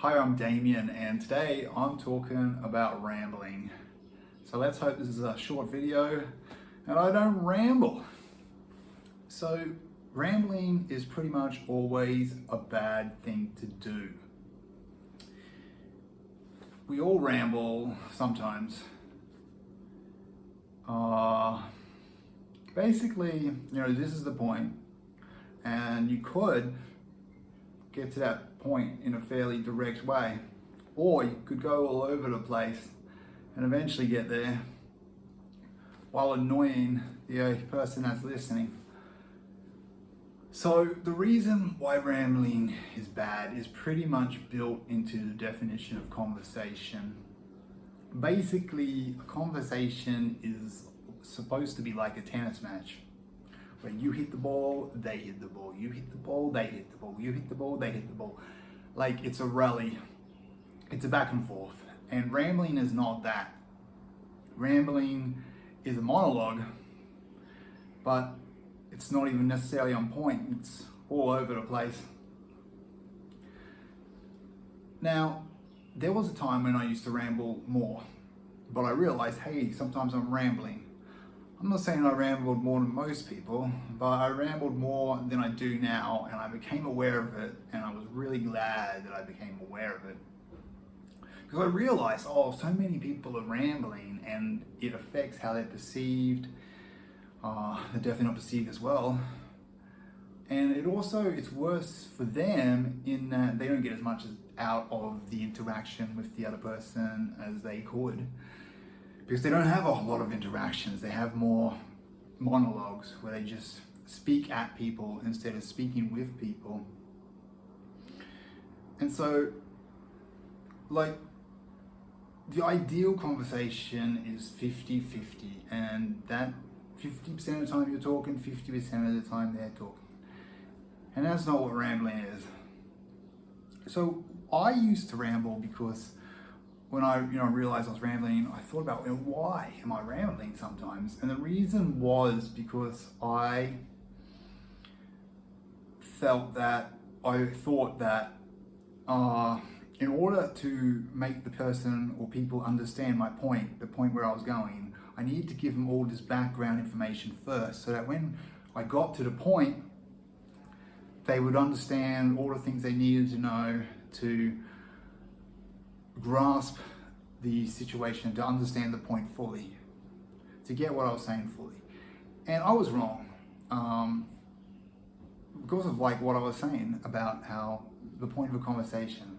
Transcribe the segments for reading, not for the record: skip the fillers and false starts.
Hi, I'm Damien, and today I'm talking about rambling. So let's hope this is a short video and I don't ramble. So rambling is pretty much always a bad thing to do. We all ramble sometimes. Basically, this is the point, and you could get to that point in a fairly direct way, or you could go all over the place and eventually get there while annoying the person that's listening. So the reason why rambling is bad is pretty much built into the definition of conversation. Basically, a conversation is supposed to be like a tennis match, where you hit the ball, they hit the ball, you hit the ball, they hit the ball, you hit the ball, they hit the ball. Like, it's a rally, it's a back and forth. And rambling is not that. Rambling is a monologue, but it's not even necessarily on point, it's all over the place. Now, there was a time when I used to ramble more, but I realized, hey, sometimes I'm rambling. I'm not saying I rambled more than most people, but I rambled more than I do now, and I became aware of it, and I was really glad that I became aware of it. Because I realized, so many people are rambling, and it affects how they're perceived. They're definitely not perceived as well. And it's worse for them in that they don't get as much out of the interaction with the other person as they could. Because they don't have a lot of interactions, they have more monologues where they just speak at people instead of speaking with people. And so, the ideal conversation is 50-50, and that 50% of the time you're talking, 50% of the time they're talking. And that's not what rambling is. So I used to ramble because when I realized I was rambling, I thought about why am I rambling sometimes? And the reason was because I thought that in order to make the person or people understand my point, the point where I was going, I needed to give them all this background information first, so that when I got to the point, they would understand all the things they needed to know to grasp the situation, to understand the point fully, to get what I was saying fully. And I was wrong because of what I was saying about how the point of a conversation.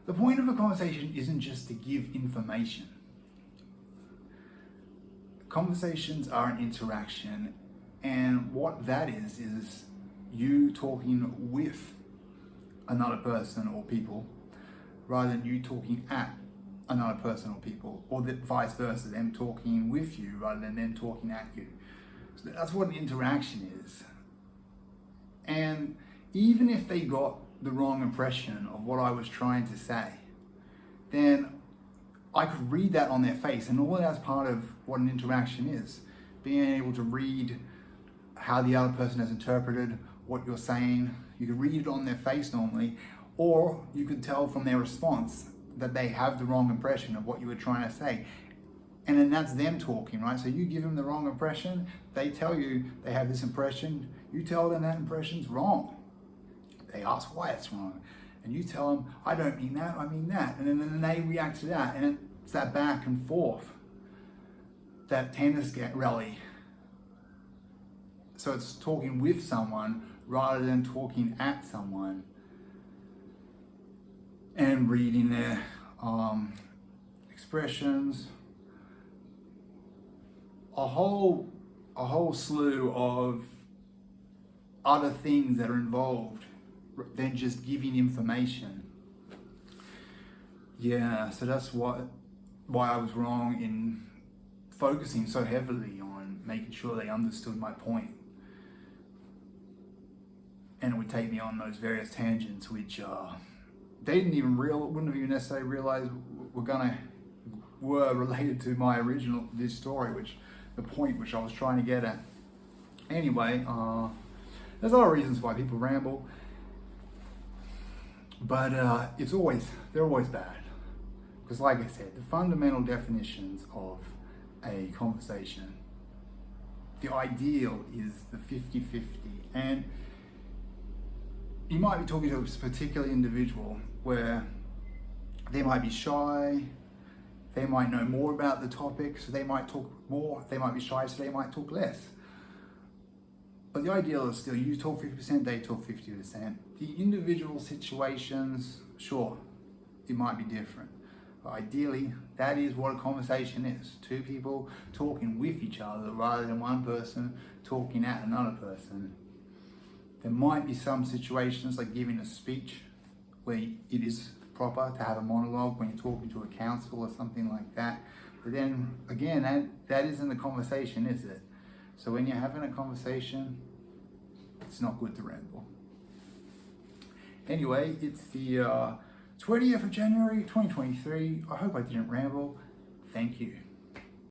The point of a conversation isn't just to give information. Conversations are an interaction, and what that is you talking with another person or people rather than you talking at another person or people, or vice versa, them talking with you rather than them talking at you. So that's what an interaction is. And even if they got the wrong impression of what I was trying to say, then I could read that on their face, and all that's part of what an interaction is. Being able to read how the other person has interpreted what you're saying. You could read it on their face normally, or you could tell from their response that they have the wrong impression of what you were trying to say. And then that's them talking, right? So you give them the wrong impression, they tell you they have this impression, you tell them that impression's wrong. They ask why it's wrong, and you tell them, I don't mean that, I mean that. And then they react to that, and it's that back and forth, that tennis rally. So it's talking with someone rather than talking at someone, and reading their expressions. A whole slew of other things that are involved than just giving information. Yeah, so that's why I was wrong in focusing so heavily on making sure they understood my point. And it would take me on those various tangents, which they wouldn't have even necessarily realized were related to this story, which the point which I was trying to get at. Anyway, there's other reasons why people ramble. But they're always bad. Because like I said, the fundamental definitions of a conversation, the ideal is the 50-50. And you might be talking to a particular individual where they might be shy, they might know more about the topic, so they might talk more. They might be shy, so they might talk less. But the ideal is still you talk 50%, they talk 50%. The individual situations, sure, it might be different. But ideally, that is what a conversation is. Two people talking with each other rather than one person talking at another person. There might be some situations like giving a speech where it is proper to have a monologue when you're talking to a council or something like that. But then again, that isn't a conversation, is it? So when you're having a conversation, it's not good to ramble. Anyway, it's the 20th of January 2023. I hope I didn't ramble. Thank you.